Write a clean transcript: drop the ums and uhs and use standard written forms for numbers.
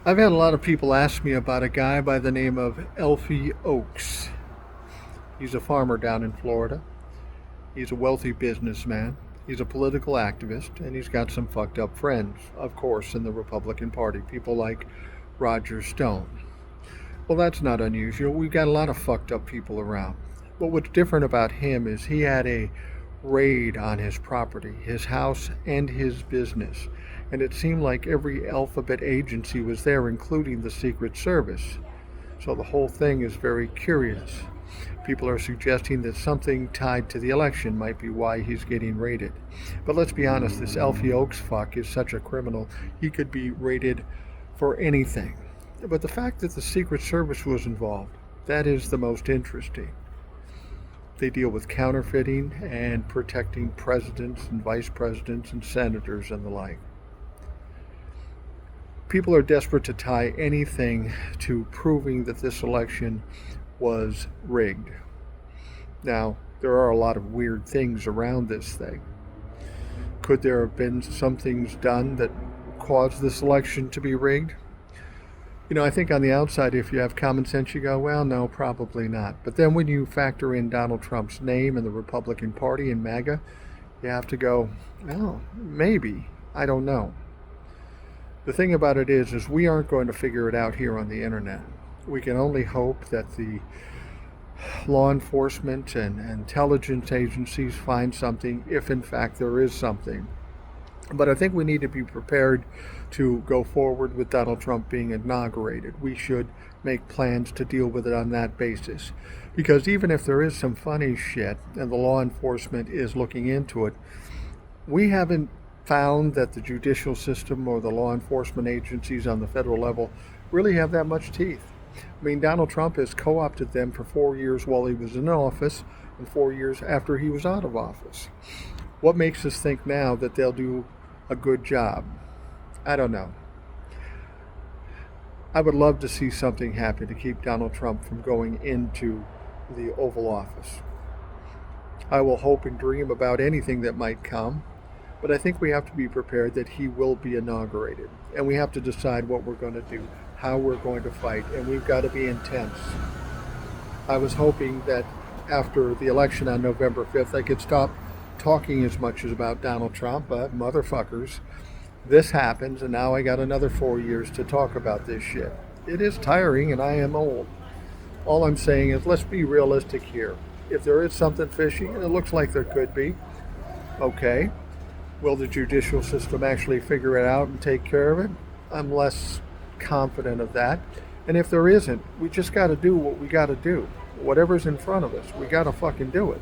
I've had a lot of people ask me about a guy by the name of Elfie Oaks. He's a farmer down in Florida. He's a wealthy businessman. He's a political activist, and he's got some fucked up friends, of course, in the Republican Party. People like Roger Stone. Well, that's not unusual. We've got a lot of fucked up people around. But what's different about him is he had a raid on his property, his house, and his business. And it seemed like every alphabet agency was there, including the Secret Service. So the whole thing is very curious. People are suggesting that something tied to the election might be why he's getting raided. But let's be honest, this Alfie Oaks fuck is such a criminal, he could be raided for anything. But the fact that the Secret Service was involved, that is the most interesting. They deal with counterfeiting and protecting presidents and vice presidents and senators and the like. People are desperate to tie anything to proving that this election was rigged. Now, there are a lot of weird things around this thing. Could there have been some things done that caused this election to be rigged? I think on the outside, if you have common sense, you go, well, no, probably not. But then when you factor in Donald Trump's name and the Republican Party and MAGA, you have to go, well, maybe. I don't know. The thing about it is we aren't going to figure it out here on the internet. We can only hope that the law enforcement and intelligence agencies find something, if in fact there is something. But I think we need to be prepared to go forward with Donald Trump being inaugurated. We should make plans to deal with it on that basis. Because even if there is some funny shit and the law enforcement is looking into it, we haven't found that the judicial system or the law enforcement agencies on the federal level really have that much teeth. I mean, Donald Trump has co-opted them for 4 years while he was in office and 4 years after he was out of office. What makes us think now that they'll do a good job? I don't know. I would love to see something happen to keep Donald Trump from going into the Oval Office. I will hope and dream about anything that might come, but I think we have to be prepared that he will be inaugurated. And we have to decide what we're going to do, how we're going to fight, and we've got to be intense. I was hoping that after the election on November 5th, I could stop talking as much as about Donald Trump, but motherfuckers, this happens, and now I got another 4 years to talk about this shit. It is tiring, and I am old. All I'm saying is let's be realistic here. If there is something fishy, and it looks like there could be, okay. Will the judicial system actually figure it out and take care of it? I'm less confident of that. And if there isn't, we just got to do what we got to do. Whatever's in front of us, we got to fucking do it.